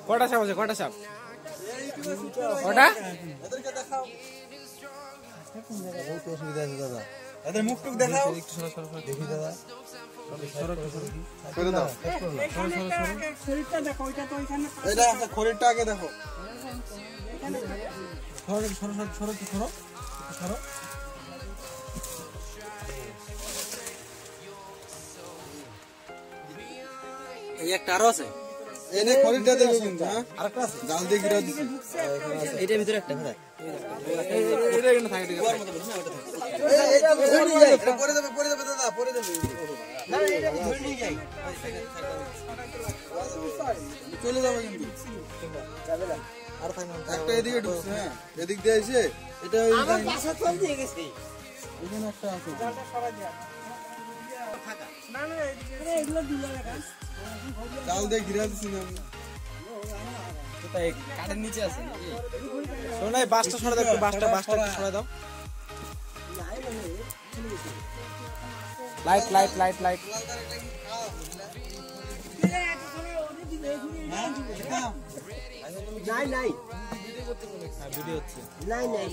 কটা সাপ আছে? কটা সাপ? কটা? বহুত অসুবিধা আছে দাদা। এদের মুখ টুক দেখাও একটু। সরো সরো দেখি দাদা। করে দাও। খড়িটা দেখো, ওইটা তো ওইখানে। এটা খড়িটা আগে দেখো। সরো সরো সরো সরো সরো। এই একটা আরো আছে। এনে খড়িটা দেবে কিন্তু। হ্যাঁ আরেকটা আছে। জাল দিয়ে ঘিরে দিছি। এটার ভিতরে একটা কোথায়? এটা এখানে থাকে। ঠিক আছে। এটা ধরে নিয়ে যাই। পরে দেবে দাদা, পরে দেবে। না এটা ধরে নিয়ে যাই। চলে যাবে কিন্তু। যাবে না। আর থাকবে না। একটা এদিকে ঢুকছে। হ্যাঁ এদিক দিয়ে এসে এটা আমার পাশে চল দিয়ে গেছে। এখানে একটা আছে। জালটা সরাই দিয়া। না না এগুলো দিলে রাখা। জাল দিয়ে ঘিরে দিছি না আমি। কোথায়? কাঠের নিচে আছে নাকি? শোনো এই বাসটা সরা দাও, বাসটা সরা দাও। Light light light light. নাই নাই ভিডিও হচ্ছে। নাই নাই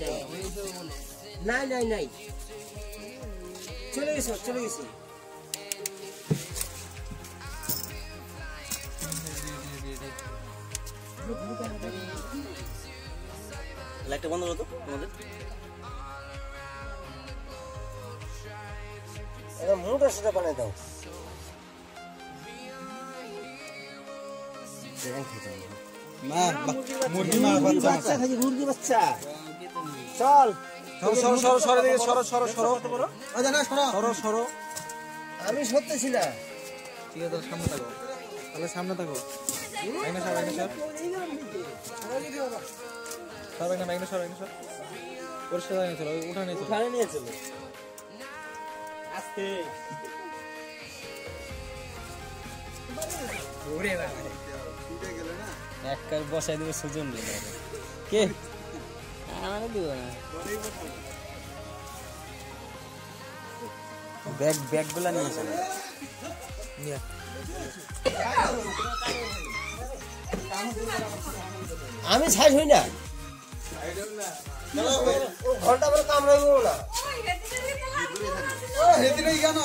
নাই নাই নাই চলে গেছে চলে গেছে। লাইটটা বন্ধ করো তো তোমাদের। এটা মোটা সেটা বানাই দাও। না মুরগি মার বাচ্চা বাচ্চা খালি মুরগি বাচ্চা। চল সরো সরো সরো দিকে সরো সরো সরো আচ্ছা না সরো সরো সরো। আমি সত্যি না। ঠিক আছে সামনে থাকো, তাহলে সামনে থাকো। আইনা সর আইনা সর সর আইনা সর আইনা সর। পরিষ্কার আইনা চলো, উঠা নিয়ে চলো। ওখানে নিয়ে চলো আস্তে। ওরে বাবা একবার বসাই দেবে সুজন রে। কে আমারে দিব না। ব্যাগ গুলা নিয়ে চলো। নিয়ে আমি ছাই হই না। ঘন্টা পর কামড়াইবো না। ও হেদিনই কেন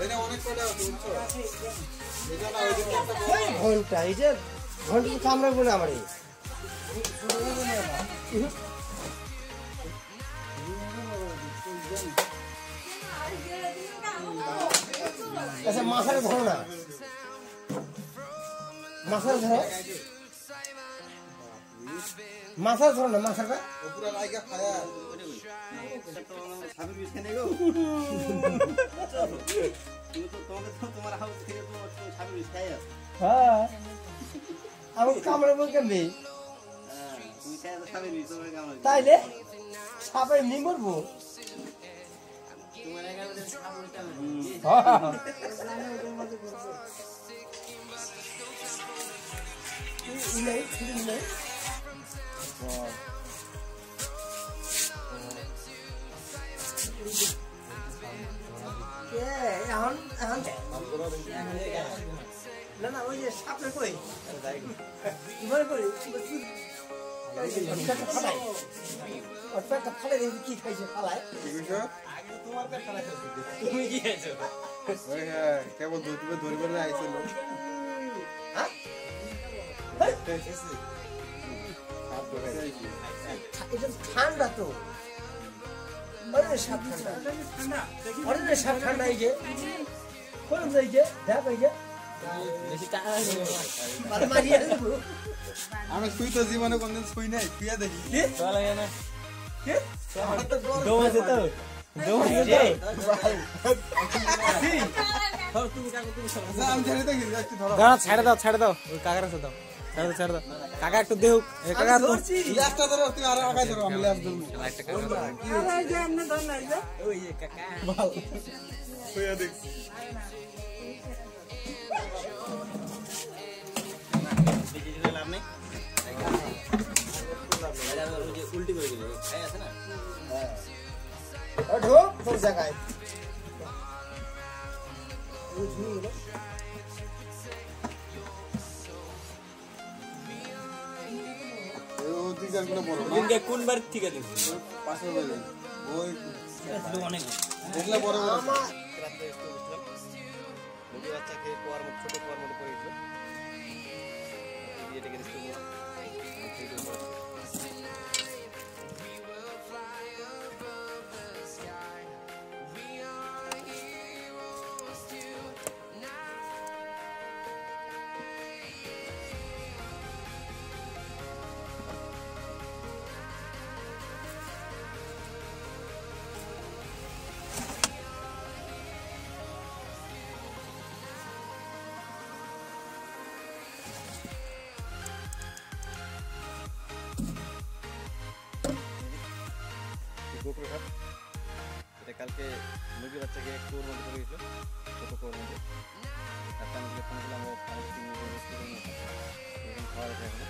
এটা অনেক কটা বুঝছো। এটা না ওই দিন একটা ঘন্টা এই যে ঘন্টা কামড়াইবো না আমারে। আচ্ছা মাথায় ধরো না, মাথায় ধরো, মাথা ধরো না, মাথাটা পুরো লাইগা খায়া হ্যাঁ আমি কামড়াবো কেমনি? তাইলে সাপের নি মরবো। না না ওই যে সাপের কই কি খাইছে ফালায়? তুমি কি খাইছো? কেবল ধরিবার আইছিল এটা ঠান্ডা তো, সাপ ঠান্ডা, সাপ ঠান্ডা এই যে দেখ এই যে আমি শুই তো জীবনে কোনদিন শুই নাই, শুয়ে দেখি ছেড়ে দাও ছেড়ে দাও, ওই কাকার কাছে দাও, ছেড়ে দাও কাকা একটু দেখ। কাকা তুমি আরো আগাই ধরো, আমি ল্যাস ধরবো দেখছি। তোর জায়গায় ওই ঝুড়ি গেল ও দিকে আর কোনো বড় না দিনকে কোন বার থেকে দিন পাশে বলে ওই অনেক দেখলে বড় বড় রাতে একটু বুঝলাম মুরগি বাচ্চাকে পোয়ার মতো ছোট পোয়ার মতো করে দিল এটাকে রেস্ট করলাম গোপরে ভাত এটা কালকে মুরগি বাচ্চাকে কোর মধ্যে করে দিয়েছিল ছোটো কোর মধ্যে একটা মুরগি ফোন ছিল আমরা 5-3 মিনিট রেস্ট করে নিয়েছি খাওয়া দাওয়া এখন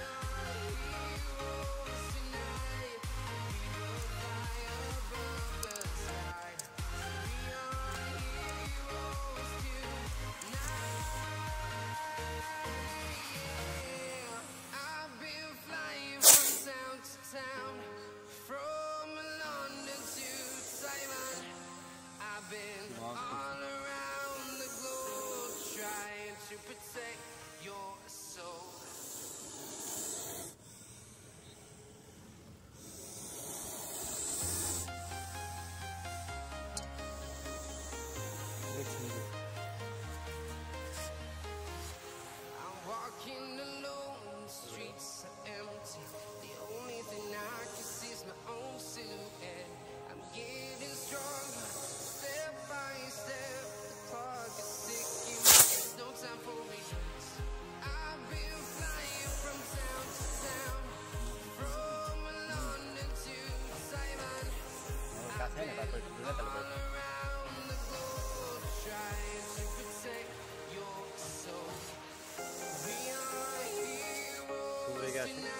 আছে